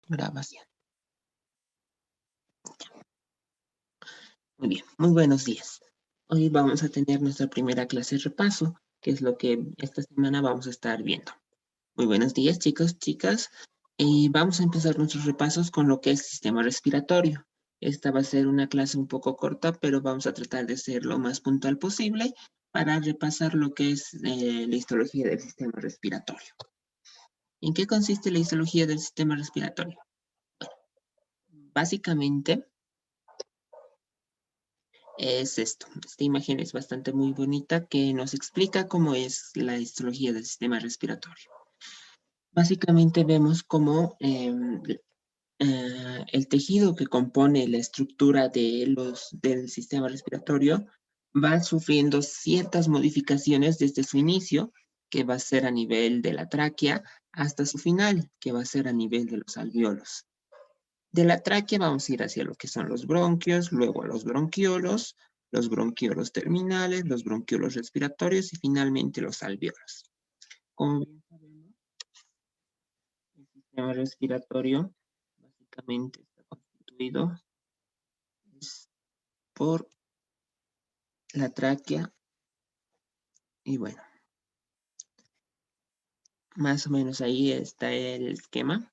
Grabación. Muy bien, muy buenos días. Hoy vamos a tener nuestra primera clase de repaso, que es lo que esta semana vamos a estar viendo. Muy buenos días, chicos, chicas. Y vamos a empezar nuestros repasos con lo que es sistema respiratorio. Esta va a ser una clase un poco corta, pero vamos a tratar de ser lo más puntual posible para repasar lo que es la histología del sistema respiratorio. ¿En qué consiste la histología del sistema respiratorio? Básicamente, es esto. Esta imagen es bastante muy bonita que nos explica cómo es la histología del sistema respiratorio. Básicamente vemos cómo el tejido que compone la estructura del sistema respiratorio va sufriendo ciertas modificaciones desde su inicio, que va a ser a nivel de la tráquea, hasta su final, que va a ser a nivel de los alvéolos. De la tráquea vamos a ir hacia lo que son los bronquios, luego a los bronquiolos terminales, los bronquiolos respiratorios y finalmente los alvéolos. Como bien sabemos, el sistema respiratorio básicamente está constituido por la tráquea y bueno, más o menos ahí está el esquema.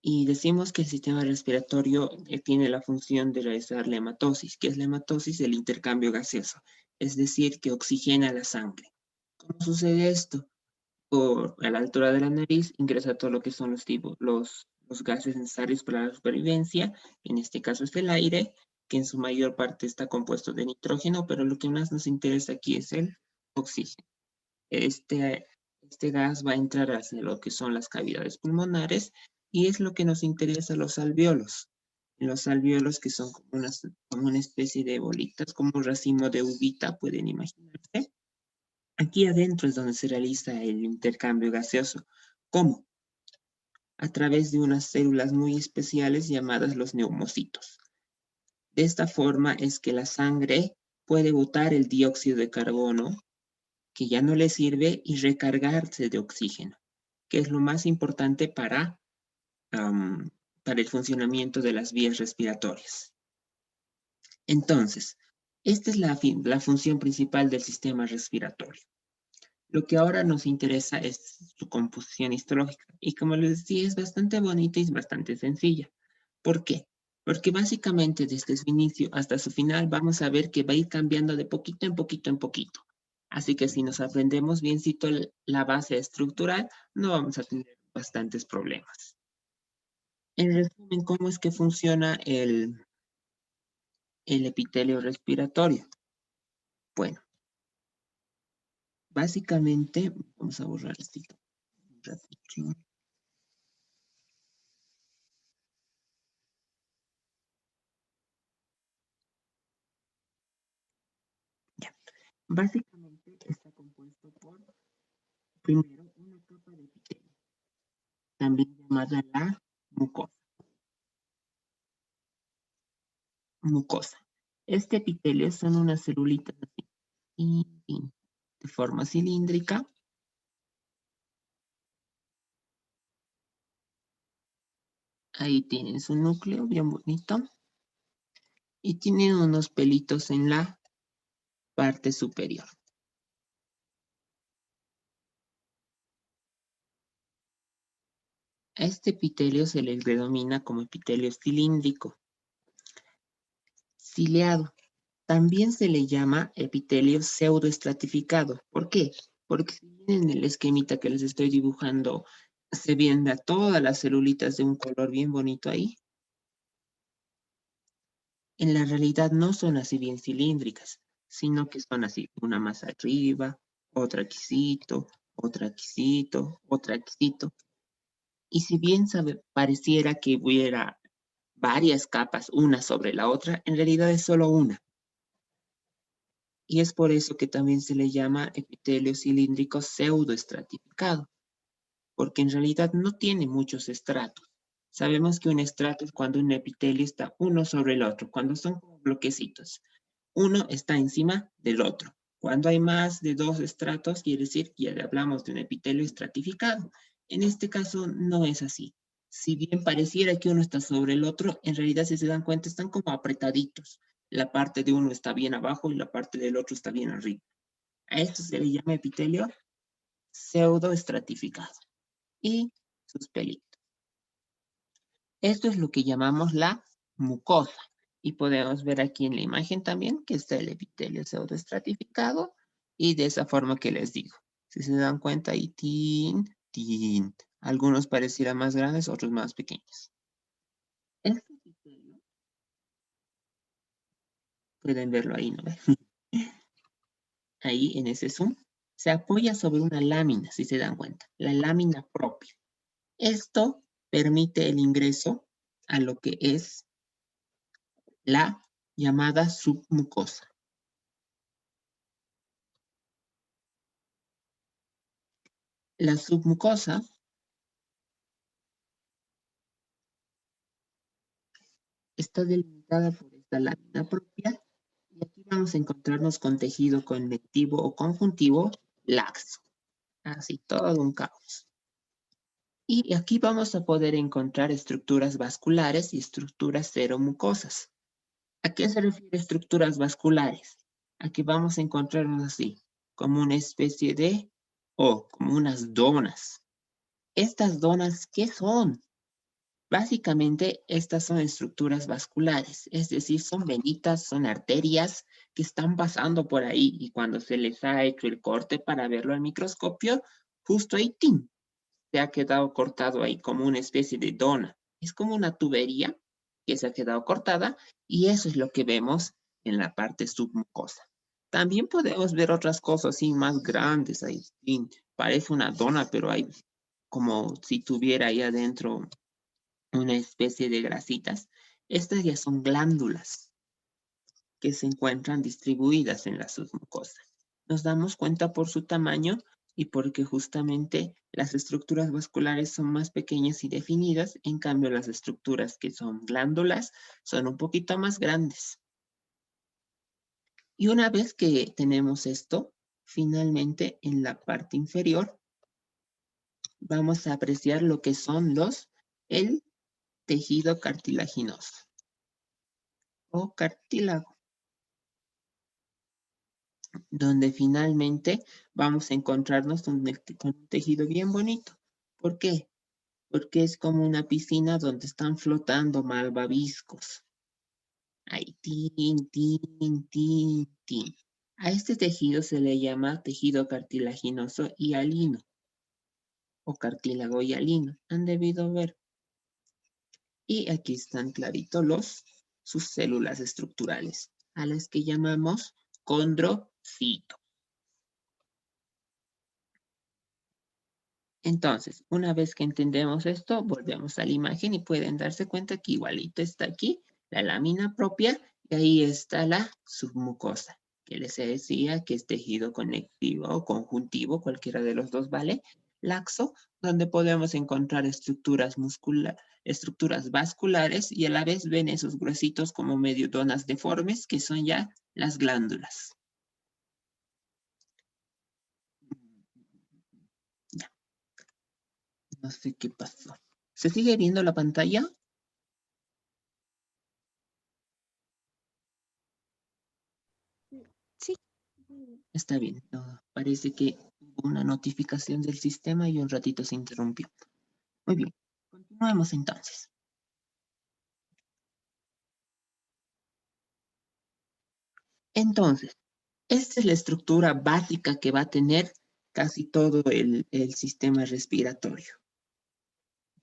Y decimos que el sistema respiratorio tiene la función de realizar la hematosis. ¿Qué es la hematosis? El intercambio gaseoso, es decir, que oxigena la sangre. ¿Cómo sucede esto? A la altura de la nariz ingresa todo lo que son los gases necesarios para la supervivencia. En este caso es el aire, que en su mayor parte está compuesto de nitrógeno, pero lo que más nos interesa aquí es el oxígeno. Este gas va a entrar hacia lo que son las cavidades pulmonares y es lo que nos interesa los alvéolos. Los alvéolos que son como una especie de bolitas, como un racimo de uvita, pueden imaginarse. Aquí adentro es donde se realiza el intercambio gaseoso. ¿Cómo? A través de unas células muy especiales llamadas los neumocitos. De esta forma es que la sangre puede botar el dióxido de carbono que ya no le sirve y recargarse de oxígeno, que es lo más importante para el funcionamiento de las vías respiratorias. Entonces, esta es la función principal del sistema respiratorio. Lo que ahora nos interesa es su composición histológica. Y como les decía, es bastante bonita y es bastante sencilla. ¿Por qué? Porque básicamente desde su inicio hasta su final vamos a ver que va a ir cambiando de poquito en poquito en poquito. Así que si nos aprendemos biencito la base estructural, no vamos a tener bastantes problemas. En resumen, ¿cómo es que funciona el epitelio respiratorio? Bueno, básicamente, vamos a borrar esto un ratito. Ya. Básicamente está compuesto por, primero, una capa de epitelio, también llamada la mucosa. Mucosa. Este epitelio son unas celulitas así, de forma cilíndrica. Ahí tienen su núcleo bien bonito. Y tienen unos pelitos en la parte superior. A este epitelio se le denomina como epitelio cilíndrico. Ciliado. También se le llama epitelio pseudoestratificado. ¿Por qué? Porque si bien en el esquemita que les estoy dibujando se ven a todas las celulitas de un color bien bonito ahí, en la realidad no son así bien cilíndricas, sino que son así, una más arriba, otra aquícito, otra aquícito, otra aquícito. Y si bien pareciera que hubiera varias capas una sobre la otra, en realidad es solo una. Y es por eso que también se le llama epitelio cilíndrico pseudoestratificado, porque en realidad no tiene muchos estratos. Sabemos que un estrato es cuando un epitelio está uno sobre el otro, cuando son como bloquecitos. Uno está encima del otro. Cuando hay más de dos estratos, quiere decir que ya hablamos de un epitelio estratificado. En este caso no es así, Si bien pareciera que uno está sobre el otro, en realidad si se dan cuenta están como apretaditos. La parte de uno está bien abajo y la parte del otro está bien arriba. A esto se le llama epitelio pseudoestratificado. Y sus pelitos. Esto es lo que llamamos la mucosa. Y podemos ver aquí en la imagen también que está el epitelio pseudoestratificado y de esa forma que les digo. Si se dan cuenta, ahí tin, tin. Algunos parecieran más grandes, otros más pequeños. Este epitelio, pueden verlo ahí, ¿no? Ahí en ese zoom, se apoya sobre una lámina, si se dan cuenta, la lámina propia. Esto permite el ingreso a lo que es la llamada submucosa. La submucosa está delimitada por esta lámina propia y aquí vamos a encontrarnos con tejido conectivo o conjuntivo laxo. Así, todo un caos. Y aquí vamos a poder encontrar estructuras vasculares y estructuras seromucosas. ¿A qué se refiere estructuras vasculares? Aquí vamos a encontrarnos así, como una especie de, o como unas donas. ¿Estas donas qué son? Básicamente, estas son estructuras vasculares, es decir, son venitas, son arterias que están pasando por ahí y cuando se les ha hecho el corte para verlo al microscopio, justo ahí, ¡tim!, se ha quedado cortado ahí como una especie de dona. Es como una tubería que se ha quedado cortada y eso es lo que vemos en la parte submucosa. También podemos ver otras cosas así más grandes ahí. ¡Tim! Parece una dona, pero hay como si tuviera ahí adentro una especie de grasitas. Estas ya son glándulas que se encuentran distribuidas en la submucosa. Nos damos cuenta por su tamaño y porque justamente las estructuras vasculares son más pequeñas y definidas, en cambio las estructuras que son glándulas son un poquito más grandes. Y una vez que tenemos esto, finalmente en la parte inferior vamos a apreciar lo que son el tejido cartilaginoso o cartílago, donde finalmente vamos a encontrarnos con un tejido bien bonito. ¿Por qué? Porque es como una piscina donde están flotando malvaviscos. Ahí, tin, tin, tin, tin. A este tejido se le llama tejido cartilaginoso hialino o cartílago hialino. Han debido ver. Y aquí están claritos sus células estructurales, a las que llamamos condrocito. Entonces, una vez que entendemos esto, volvemos a la imagen y pueden darse cuenta que igualito está aquí la lámina propia y ahí está la submucosa, que les decía que es tejido conectivo o conjuntivo, cualquiera de los dos vale, laxo, donde podemos encontrar estructuras estructuras vasculares y a la vez ven esos gruesitos como medio donas deformes que son ya las glándulas. Ya, no sé qué pasó. ¿Se sigue viendo la pantalla? Sí. Está bien, no, parece que hubo una notificación del sistema y un ratito se interrumpió. Muy bien, continuemos entonces. Entonces, esta es la estructura básica que va a tener casi todo el sistema respiratorio.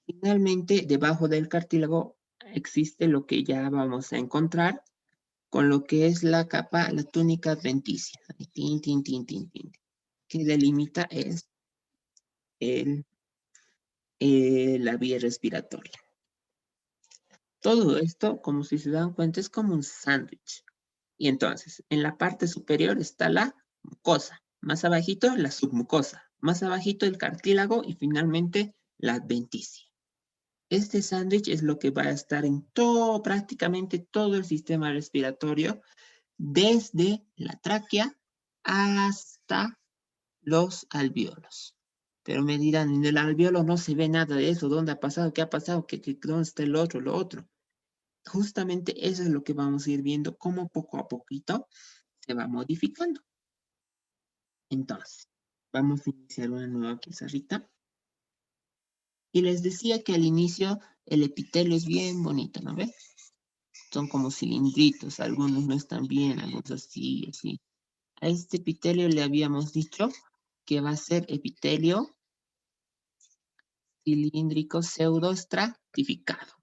Finalmente, debajo del cartílago existe lo que ya vamos a encontrar con lo que es la capa, la túnica adventicia, tin, tin, tin, tin, tin, que delimita es la vía respiratoria. Todo esto, como si se dan cuenta, es como un sándwich. Y entonces, en la parte superior está la mucosa, más abajito la submucosa, más abajito el cartílago y finalmente la adventicia. Este sándwich es lo que va a estar en todo, prácticamente todo el sistema respiratorio, desde la tráquea hasta los alvéolos. Pero me dirán, en el alveolo no se ve nada de eso. ¿Dónde ha pasado? ¿Qué ha pasado? ¿Dónde está el otro? Lo otro. Justamente eso es lo que vamos a ir viendo, cómo poco a poquito se va modificando. Entonces, vamos a iniciar una nueva pizarrita. Y les decía que al inicio el epitelio es bien bonito, ¿no ves? Son como cilindritos, algunos no están bien, algunos así, así. A este epitelio le habíamos dicho que va a ser epitelio cilíndrico pseudoestratificado.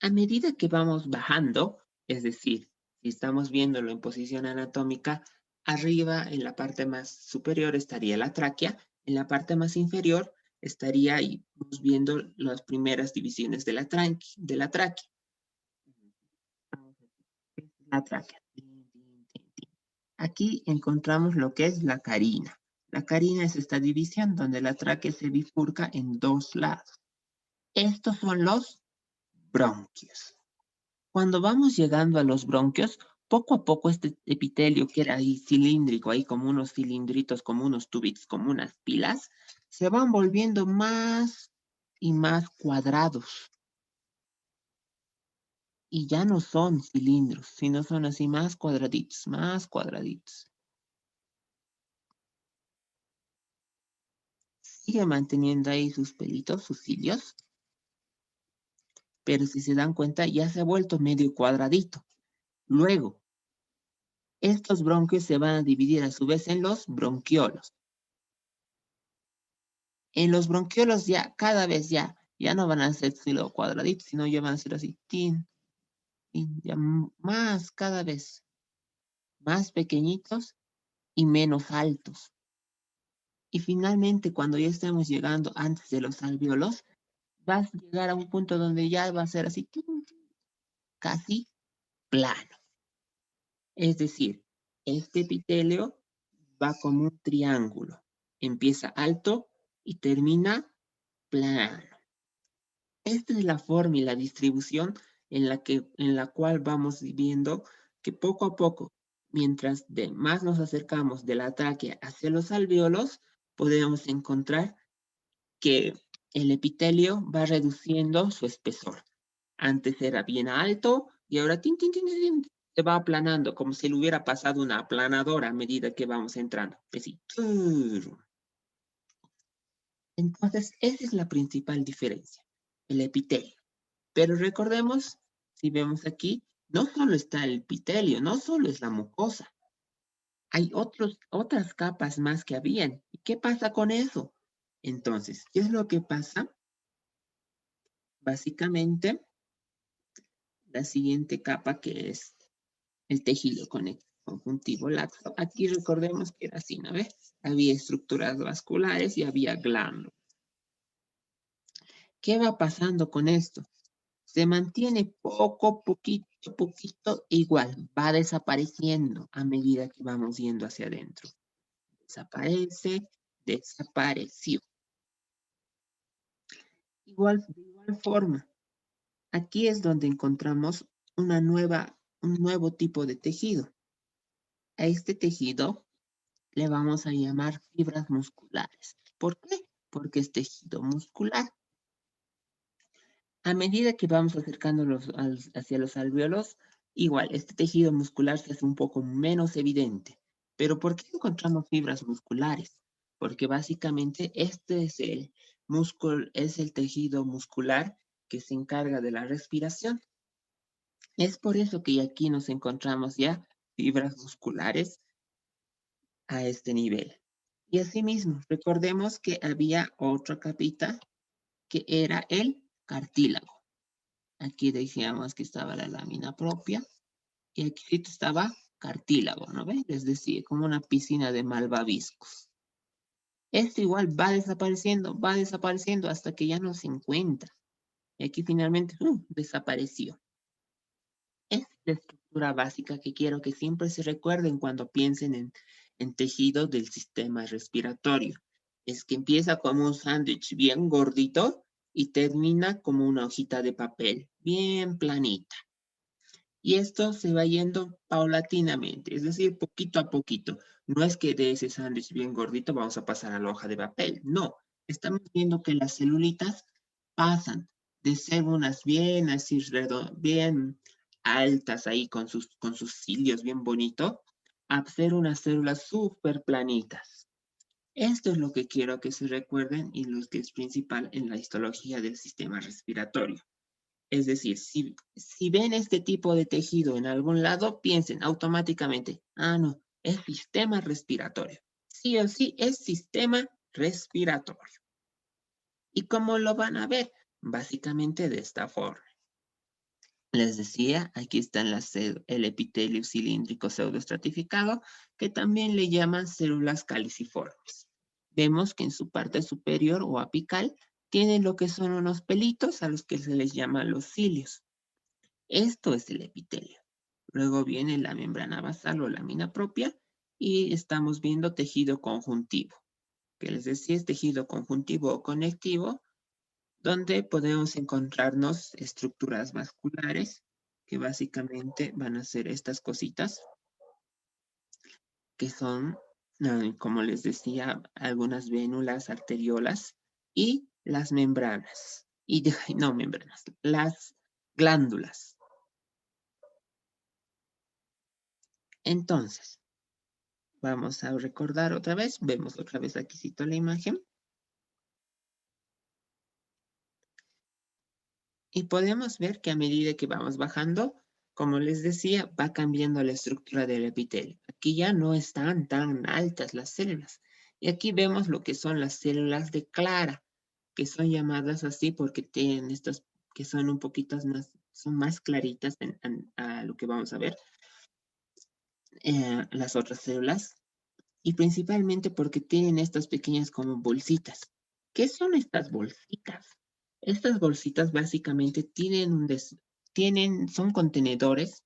A medida que vamos bajando, es decir, si estamos viéndolo en posición anatómica, arriba en la parte más superior estaría la tráquea, en la parte más inferior estaría ahí viendo las primeras divisiones de la tráquea. La tráquea. Aquí encontramos lo que es la carina. La carina es esta división donde la tráquea se bifurca en dos lados. Estos son los bronquios. Cuando vamos llegando a los bronquios, poco a poco este epitelio que era ahí cilíndrico, ahí como unos cilindritos, como unos tubitos, como unas pilas, se van volviendo más y más cuadrados. Y ya no son cilindros, sino son así más cuadraditos, más cuadraditos. Sigue manteniendo ahí sus pelitos, sus cilios, pero si se dan cuenta ya se ha vuelto medio cuadradito. Luego, estos bronquios se van a dividir a su vez en los bronquiolos. En los bronquiolos ya, cada vez ya no van a ser silo cuadraditos, sino ya van a ser así, tin, tin, ya más, cada vez más pequeñitos y menos altos. Y finalmente, cuando ya estemos llegando antes de los alvéolos, vas a llegar a un punto donde ya va a ser así, tin, casi plano. Es decir, este epitelio va como un triángulo. Empieza alto y termina plano. Esta es la forma y la distribución en la cual vamos viendo que poco a poco, mientras más nos acercamos de la tráquea hacia los alvéolos, podemos encontrar que el epitelio va reduciendo su espesor. Antes era bien alto y ahora tin, tin, tin, tin, se va aplanando, como si le hubiera pasado una aplanadora a medida que vamos entrando. Así. Entonces, esa es la principal diferencia, el epitelio. Pero recordemos, si vemos aquí, no solo está el epitelio, no solo es la mucosa. Hay otras capas más que habían. ¿Y qué pasa con eso? Entonces, ¿qué es lo que pasa? Básicamente, la siguiente capa que es el tejido conjuntivo laxo. Aquí recordemos que era así, ¿no ves? Había estructuras vasculares y había glándulas. ¿Qué va pasando con esto? Se mantiene poquito, igual, va desapareciendo a medida que vamos yendo hacia adentro. Desaparece, desapareció. De igual forma, aquí es donde encontramos un nuevo tipo de tejido. A este tejido le vamos a llamar fibras musculares. ¿Por qué? Porque es tejido muscular. A medida que vamos acercándonos hacia los alvéolos, igual, este tejido muscular se hace un poco menos evidente. ¿Pero por qué encontramos fibras musculares? Porque básicamente este es el músculo, es el tejido muscular que se encarga de la respiración. Es por eso que aquí nos encontramos ya fibras musculares a este nivel. Y asimismo, recordemos que había otra capita que era el cartílago. Aquí decíamos que estaba la lámina propia y aquí estaba cartílago, ¿no ven? Es decir, como una piscina de malvaviscos. Esto igual va desapareciendo hasta que ya no se encuentra. Y aquí finalmente desapareció. Es la estructura básica que quiero que siempre se recuerden cuando piensen en tejidos del sistema respiratorio. Es que empieza como un sándwich bien gordito y termina como una hojita de papel, bien planita. Y esto se va yendo paulatinamente, es decir, poquito a poquito. No es que de ese sándwich bien gordito vamos a pasar a la hoja de papel. No, estamos viendo que las celulitas pasan de ser unas bien así bien altas ahí con sus cilios bien bonitos, a ser unas células súper planitas. Esto es lo que quiero que se recuerden y lo que es principal en la histología del sistema respiratorio. Es decir, si ven este tipo de tejido en algún lado, piensen automáticamente, ah, no, es sistema respiratorio. Sí o sí es sistema respiratorio. ¿Y cómo lo van a ver? Básicamente de esta forma. Les decía, aquí están el epitelio cilíndrico pseudoestratificado, que también le llaman células caliciformes. Vemos que en su parte superior o apical tiene lo que son unos pelitos a los que se les llama los cilios. Esto es el epitelio. Luego viene la membrana basal o lámina propia y estamos viendo tejido conjuntivo, que les decía es tejido conjuntivo o conectivo, donde podemos encontrarnos estructuras vasculares que básicamente van a ser estas cositas, que son, como les decía, algunas vénulas, arteriolas y las membranas. Y no membranas, las glándulas. Entonces, vamos a recordar otra vez. Vemos otra vez aquí cito la imagen. Y podemos ver que a medida que vamos bajando, como les decía, va cambiando la estructura del epitelio. Aquí ya no están tan altas las células. Y aquí vemos lo que son las células de Clara, que son llamadas así porque tienen estas que son un poquito más, son más claritas a lo que vamos a ver, las otras células. Y principalmente porque tienen estas pequeñas como bolsitas. ¿Qué son estas bolsitas? Estas bolsitas básicamente son contenedores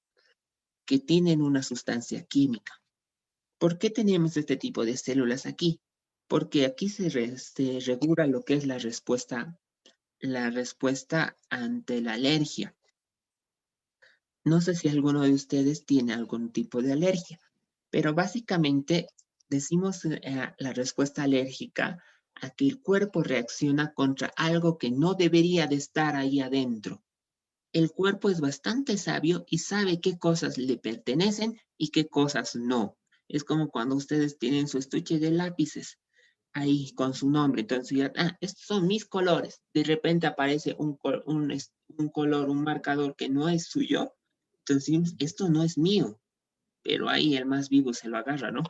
que tienen una sustancia química. ¿Por qué tenemos este tipo de células aquí? Porque aquí se regula lo que es la respuesta ante la alergia. No sé si alguno de ustedes tiene algún tipo de alergia, pero básicamente decimos la respuesta alérgica a que el cuerpo reacciona contra algo que no debería de estar ahí adentro. El cuerpo es bastante sabio y sabe qué cosas le pertenecen y qué cosas no. Es como cuando ustedes tienen su estuche de lápices ahí con su nombre. Entonces, ya, estos son mis colores. De repente aparece un color, un marcador que no es suyo. Entonces, esto no es mío, pero ahí el más vivo se lo agarra, ¿no?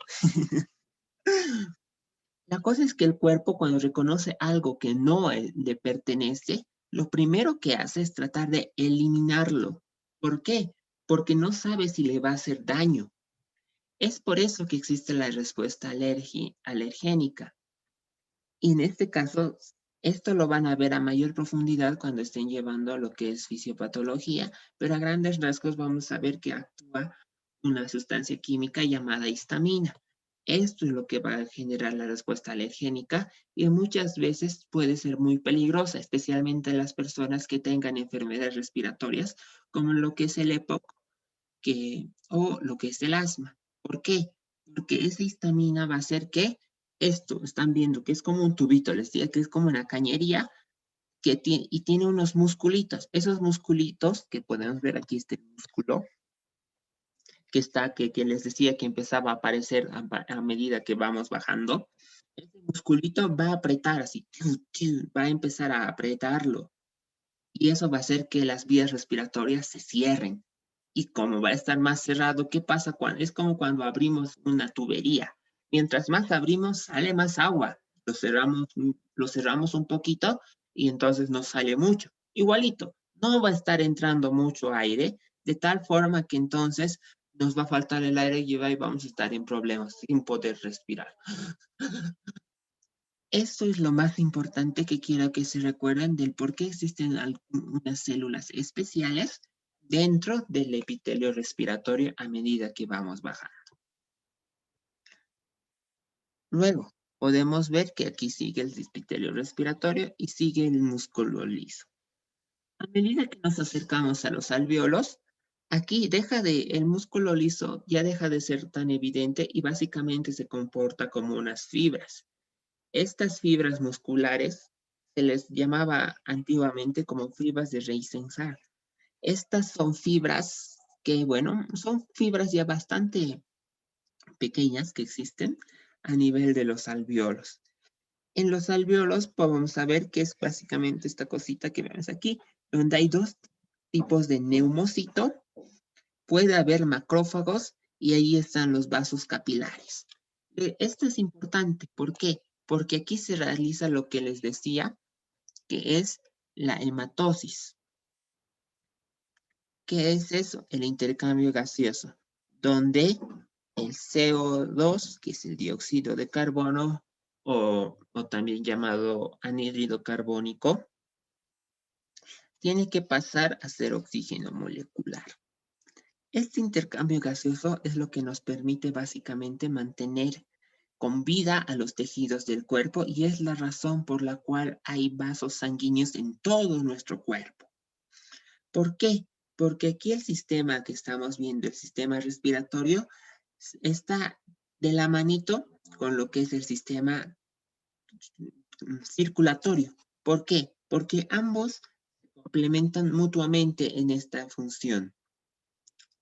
La cosa es que el cuerpo cuando reconoce algo que no le pertenece, lo primero que hace es tratar de eliminarlo. ¿Por qué? Porque no sabe si le va a hacer daño. Es por eso que existe la respuesta alergénica. Y en este caso, esto lo van a ver a mayor profundidad cuando estén llevando a lo que es fisiopatología, pero a grandes rasgos vamos a ver que actúa una sustancia química llamada histamina. Esto es lo que va a generar la respuesta alergénica y muchas veces puede ser muy peligrosa, especialmente en las personas que tengan enfermedades respiratorias, como lo que es el EPOC o lo que es el asma. ¿Por qué? Porque esa histamina va a hacer que esto, están viendo que es como un tubito, les decía que es como una cañería y tiene unos musculitos. Esos musculitos que podemos ver aquí, este músculo que les decía que empezaba a aparecer a medida que vamos bajando, ese musculito va a apretar así, va a empezar a apretarlo y eso va a hacer que las vías respiratorias se cierren. Y como va a estar más cerrado, ¿qué pasa cuando? Es como cuando abrimos una tubería. Mientras más abrimos, sale más agua. Lo cerramos un poquito y entonces nos sale mucho. Igualito, no va a estar entrando mucho aire, de tal forma que entonces nos va a faltar el aire y vamos a estar en problemas sin poder respirar. Esto es lo más importante que quiero que se recuerden del por qué existen algunas células especiales dentro del epitelio respiratorio a medida que vamos bajando. Luego, podemos ver que aquí sigue el epitelio respiratorio y sigue el músculo liso. A medida que nos acercamos a los alvéolos, Aquí el músculo liso ya deja de ser tan evidente y básicamente se comporta como unas fibras. Estas fibras musculares se les llamaba antiguamente como fibras de Reisenberg. Estas son fibras que, bueno, son fibras ya bastante pequeñas que existen a nivel de los alvéolos. En los alvéolos podemos saber que es básicamente esta cosita que vemos aquí, donde hay dos tipos de neumocito, puede haber macrófagos y ahí están los vasos capilares. Esto es importante, ¿por qué? Porque aquí se realiza lo que les decía, que es la hematosis. ¿Qué es eso? El intercambio gaseoso, donde el CO2, que es el dióxido de carbono, o también llamado anhídrido carbónico, tiene que pasar a ser oxígeno molecular. Este intercambio gaseoso es lo que nos permite básicamente mantener con vida a los tejidos del cuerpo y es la razón por la cual hay vasos sanguíneos en todo nuestro cuerpo. ¿Por qué? Porque aquí el sistema que estamos viendo, el sistema respiratorio, está de la manito con lo que es el sistema circulatorio. ¿Por qué? Porque ambos se complementan mutuamente en esta función.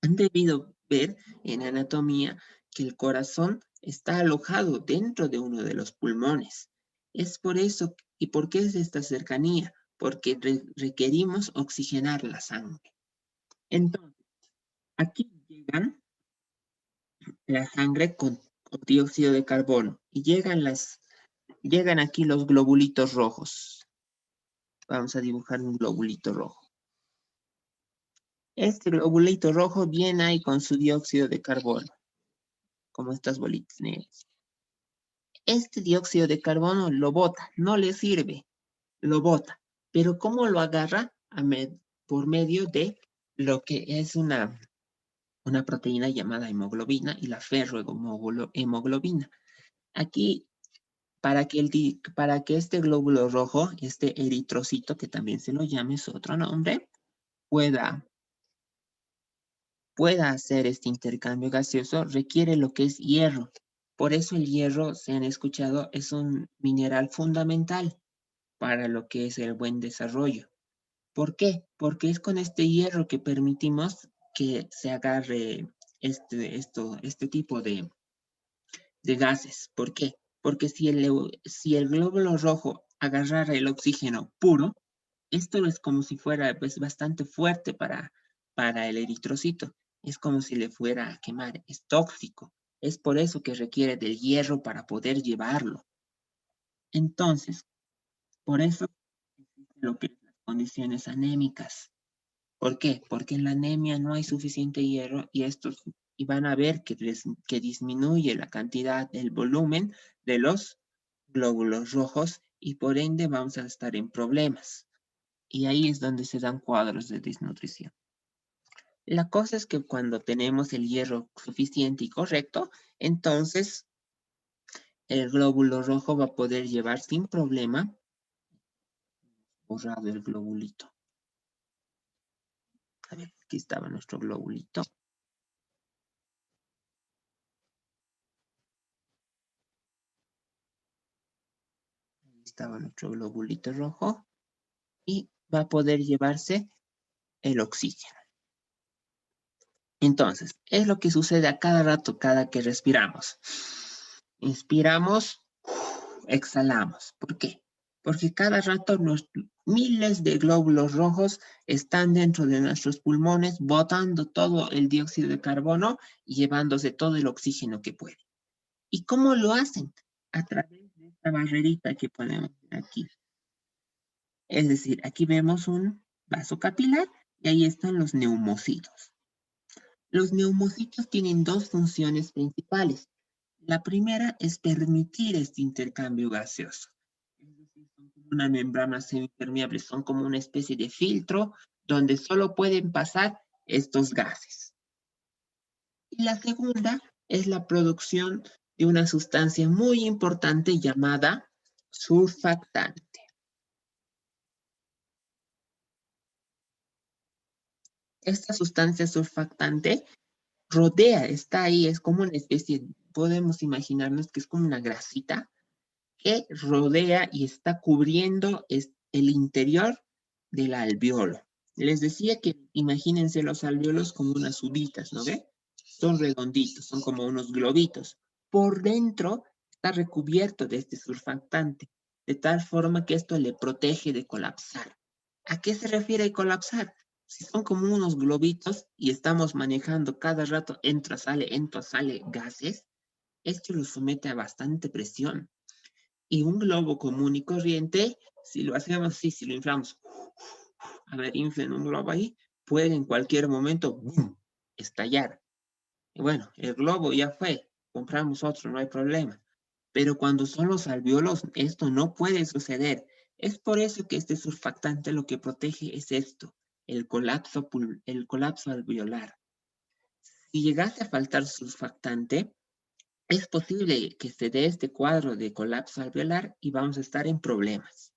Han debido ver en anatomía que el corazón está alojado dentro de uno de los pulmones. Es por eso, ¿y por qué es esta cercanía? Porque requerimos oxigenar la sangre. Entonces, aquí la sangre con dióxido de carbono y llegan aquí los globulitos rojos. Vamos a dibujar un globulito rojo. Este globulito rojo viene ahí con su dióxido de carbono, como estas bolitas negras. Este dióxido de carbono lo bota, no le sirve, lo bota. Pero ¿cómo lo agarra? Por medio de lo que es una proteína llamada hemoglobina y la ferrohemoglobina. Aquí, para que este glóbulo rojo, este eritrocito, que también se lo llame su otro nombre, pueda hacer este intercambio gaseoso, requiere lo que es hierro. Por eso el hierro, se han escuchado, es un mineral fundamental para lo que es el buen desarrollo. ¿Por qué? Porque es con este hierro que permitimos que se agarre este tipo de gases. ¿Por qué? Porque si el glóbulo rojo agarrara el oxígeno puro, esto es como si fuera pues, bastante fuerte para el eritrocito. Es como si le fuera a quemar. Es tóxico. Es por eso que requiere del hierro para poder llevarlo. Entonces, por eso existen lo que son las condiciones anémicas. ¿Por qué? Porque en la anemia no hay suficiente hierro y van a ver que disminuye la cantidad, el volumen de los glóbulos rojos y por ende vamos a estar en problemas. Y ahí es donde se dan cuadros de desnutrición. La cosa es que cuando tenemos el hierro suficiente y correcto, entonces el glóbulo rojo va a poder llevar sin problema borrado el globulito. A ver, aquí estaba nuestro globulito. Ahí estaba nuestro globulito rojo y va a poder llevarse el oxígeno. Entonces, es lo que sucede a cada rato, cada que respiramos. Inspiramos, exhalamos. ¿Por qué? Porque cada rato miles de glóbulos rojos están dentro de nuestros pulmones botando todo el dióxido de carbono y llevándose todo el oxígeno que puede. ¿Y cómo lo hacen? A través de esta barrerita que ponemos aquí. Es decir, aquí vemos un vaso capilar y ahí están los neumocitos. Los neumocitos tienen dos funciones principales. La primera es permitir este intercambio gaseoso. Es decir, son como una membrana semipermeable, son como una especie de filtro donde solo pueden pasar estos gases. Y la segunda es la producción de una sustancia muy importante llamada surfactante. Esta sustancia surfactante rodea, está ahí, es como una especie, podemos imaginarnos que es como una grasita que rodea y está cubriendo el interior del alveolo. Les decía que imagínense los alveolos como unas uvitas, ¿no ve? Son redonditos, son como unos globitos. Por dentro está recubierto de este surfactante, de tal forma que esto le protege de colapsar. ¿A qué se refiere colapsar? Si son como unos globitos y estamos manejando cada rato entra, sale gases, esto lo somete a bastante presión. Y un globo común y corriente, si lo hacemos así, si lo inflamos, a ver, inflen un globo ahí, puede en cualquier momento ¡boom!, estallar. Y bueno, el globo ya fue, compramos otro, no hay problema. Pero cuando son los alveolos, esto no puede suceder. Es por eso que este surfactante lo que protege es esto, el colapso alveolar. Si llegase a faltar surfactante, es posible que se dé este cuadro de colapso alveolar y vamos a estar en problemas.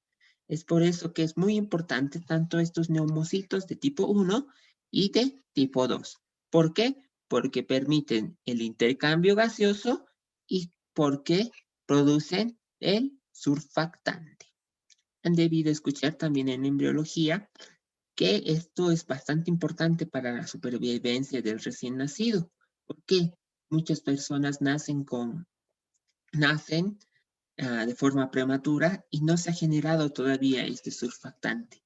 Es por eso que es muy importante tanto estos neumocitos de tipo 1 y de tipo 2. ¿Por qué? Porque permiten el intercambio gaseoso y porque producen el surfactante. Han debido escuchar también en embriología que esto es bastante importante para la supervivencia del recién nacido. ¿Por qué? Muchas personas nacen de forma prematura y no se ha generado todavía este surfactante.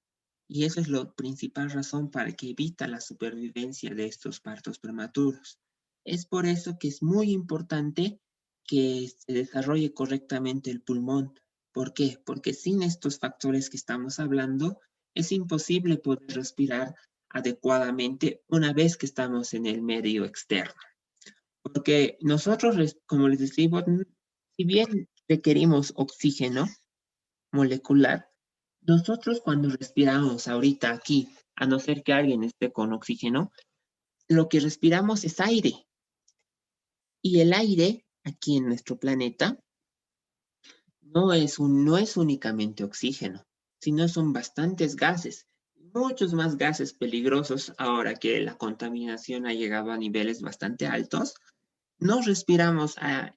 Y eso es la principal razón para que evita la supervivencia de estos partos prematuros. Es por eso que es muy importante que se desarrolle correctamente el pulmón. ¿Por qué? Porque sin estos factores que estamos hablando, es imposible poder respirar adecuadamente una vez que estamos en el medio externo. Porque nosotros, como les decimos, si bien requerimos oxígeno molecular, nosotros cuando respiramos ahorita aquí, a no ser que alguien esté con oxígeno, lo que respiramos es aire. Y el aire aquí en nuestro planeta no es únicamente oxígeno, sino son bastantes gases, muchos más gases peligrosos ahora que la contaminación ha llegado a niveles bastante altos. No respiramos a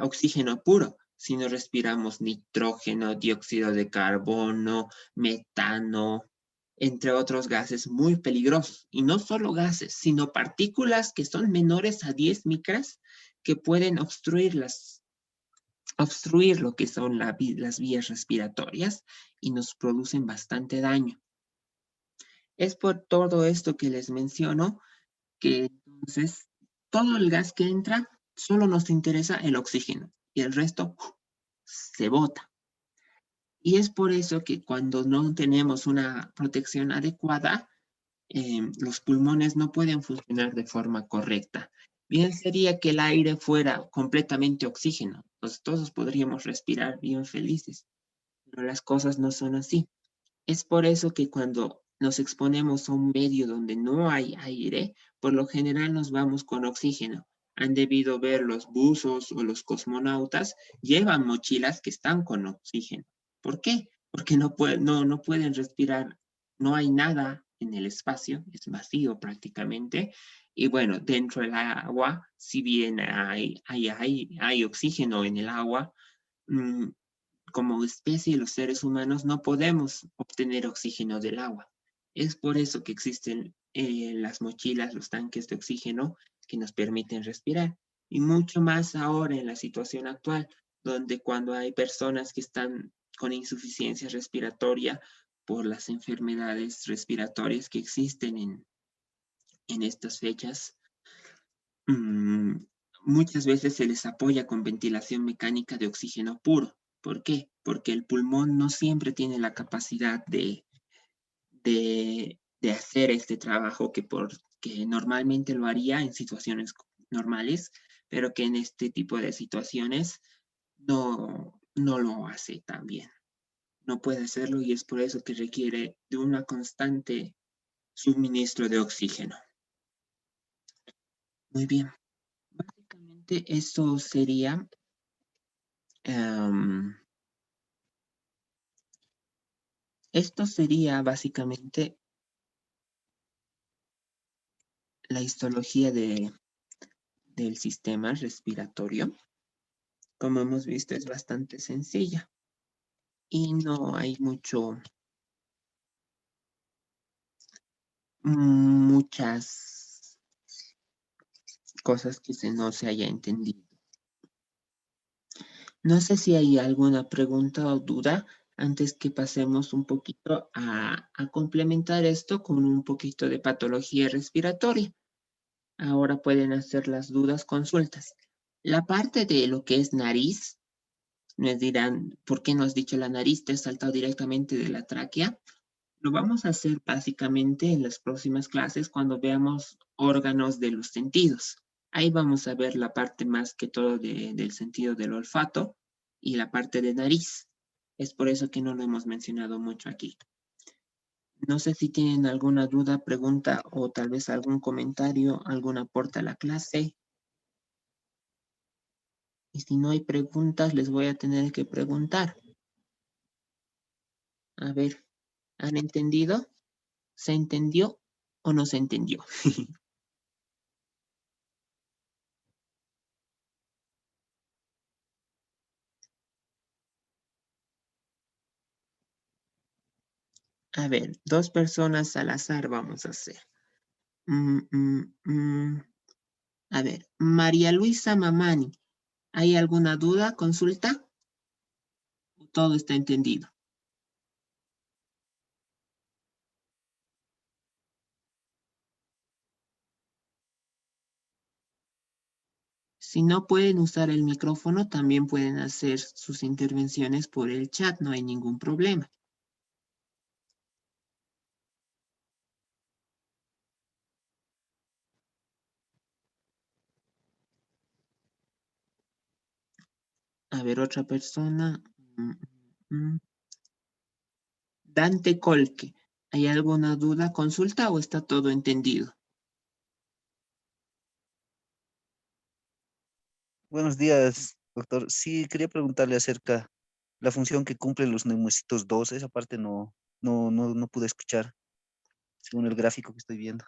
oxígeno puro, sino respiramos nitrógeno, dióxido de carbono, metano, entre otros gases muy peligrosos. Y no solo gases, sino partículas que son menores a 10 micras que pueden obstruir lo que son las vías respiratorias y nos producen bastante daño. Es por todo esto que les menciono que entonces todo el gas que entra solo nos interesa el oxígeno y el resto se bota. Y es por eso que cuando no tenemos una protección adecuada, los pulmones no pueden funcionar de forma correcta. Bien sería que el aire fuera completamente oxígeno, pues todos podríamos respirar bien felices, pero las cosas no son así. Es por eso que cuando nos exponemos a un medio donde no hay aire, por lo general nos vamos con oxígeno. Han debido ver los buzos o los cosmonautas llevan mochilas que están con oxígeno. ¿Por qué? Porque no pueden respirar, no hay nada en el espacio, es vacío prácticamente. Y bueno, dentro del agua, si bien hay oxígeno en el agua, mm, como especie, los seres humanos no podemos obtener oxígeno del agua. Es por eso que existen las mochilas, los tanques de oxígeno que nos permiten respirar. Y mucho más ahora en la situación actual, donde cuando hay personas que están con insuficiencia respiratoria por las enfermedades respiratorias que existen en estas fechas, mm, muchas veces se les apoya con ventilación mecánica de oxígeno puro. ¿Por qué? Porque el pulmón no siempre tiene la capacidad de hacer este trabajo que normalmente lo haría en situaciones normales, pero que en este tipo de situaciones no lo hace tan bien. No puede hacerlo y es por eso que requiere de una constante suministro de oxígeno. Muy bien. Básicamente eso sería Em, esto sería básicamente la histología del sistema respiratorio, como hemos visto, es bastante sencilla y no hay muchas cosas que no se haya entendido. No sé si hay alguna pregunta o duda antes que pasemos un poquito a complementar esto con un poquito de patología respiratoria. Ahora pueden hacer las dudas, consultas. La parte de lo que es nariz, nos dirán, ¿por qué no has dicho la nariz? Te has saltado directamente de la tráquea. Lo vamos a hacer básicamente en las próximas clases cuando veamos órganos de los sentidos. Ahí vamos a ver la parte más que todo del sentido del olfato y la parte de nariz. Es por eso que no lo hemos mencionado mucho aquí. No sé si tienen alguna duda, pregunta o tal vez algún comentario, algún aporte a la clase. Y si no hay preguntas, les voy a tener que preguntar. A ver, ¿han entendido? ¿Se entendió o no se entendió? A ver, 2 personas al azar vamos a hacer. Mm, mm, mm. A ver, María Luisa Mamani, ¿hay alguna duda, consulta? Todo está entendido. Si no pueden usar el micrófono, también pueden hacer sus intervenciones por el chat, no hay ningún problema. A ver, otra persona. Mm, mm. Dante Colque, ¿hay alguna duda, consulta o está todo entendido? Buenos días, doctor. Sí, quería preguntarle acerca de la función que cumplen los neumocitos 2. Esa parte no pude escuchar, según el gráfico que estoy viendo.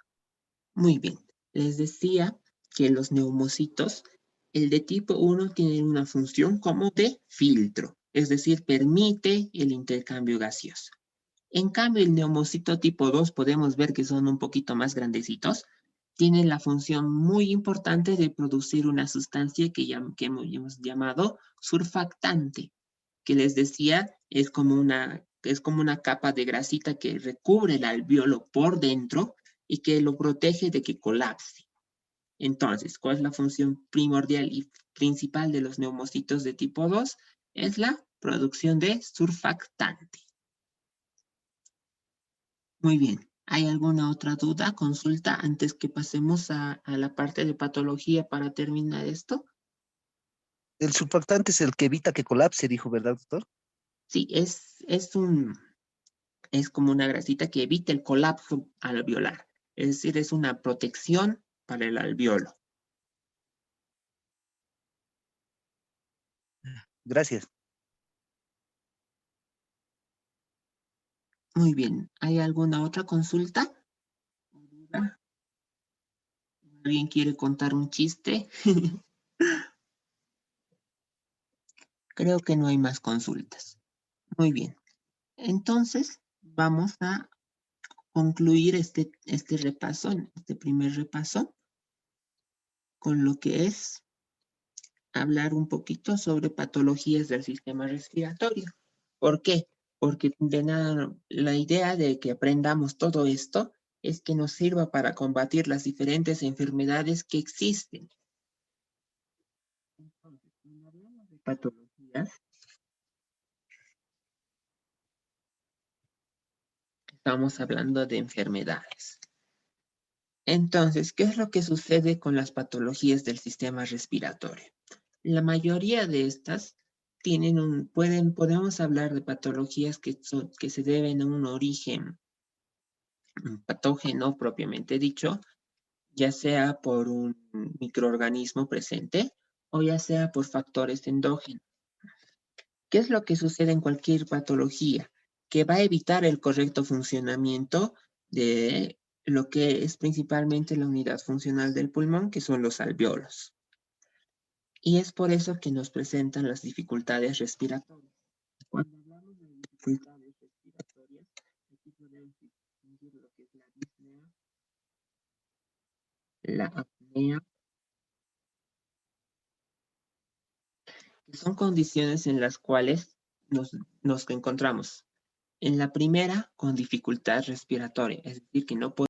Muy bien. Les decía que los neumocitos, el de tipo 1 tiene una función como de filtro, es decir, permite el intercambio gaseoso. En cambio, el neumocito tipo 2 podemos ver que son un poquito más grandecitos. Tienen la función muy importante de producir una sustancia que hemos llamado surfactante, que les decía es como una capa de grasita que recubre el alveolo por dentro y que lo protege de que colapse. Entonces, ¿cuál es la función primordial y principal de los neumocitos de tipo 2? Es la producción de surfactante. Muy bien. ¿Hay alguna otra duda, consulta antes que pasemos a la parte de patología para terminar esto? El surfactante es el que evita que colapse, dijo, ¿verdad, doctor? Sí, es como una grasita que evita el colapso alveolar. Es decir, es una protección para el alveolo. Gracias. Muy bien. ¿Hay alguna otra consulta? ¿Alguien quiere contar un chiste? Creo que no hay más consultas. Muy bien. Entonces, vamos a concluir este repaso, este primer repaso, con lo que es hablar un poquito sobre patologías del sistema respiratorio. ¿Por qué? Porque de nada, la idea de que aprendamos todo esto es que nos sirva para combatir las diferentes enfermedades que existen. Entonces, cuando hablamos de patologías, estamos hablando de enfermedades. Entonces, ¿qué es lo que sucede con las patologías del sistema respiratorio? La mayoría de estas podemos hablar de patologías que se deben a un origen patógeno propiamente dicho, ya sea por un microorganismo presente o ya sea por factores endógenos. ¿Qué es lo que sucede en cualquier patología? Que va a evitar el correcto funcionamiento lo que es principalmente la unidad funcional del pulmón, que son los alvéolos. Y es por eso que nos presentan las dificultades respiratorias. Cuando hablamos de dificultades respiratorias, aquí podemos distinguir lo que es la disnea, la apnea, que son condiciones en las cuales nos encontramos. En la primera, con dificultad respiratoria, es decir, que no podemos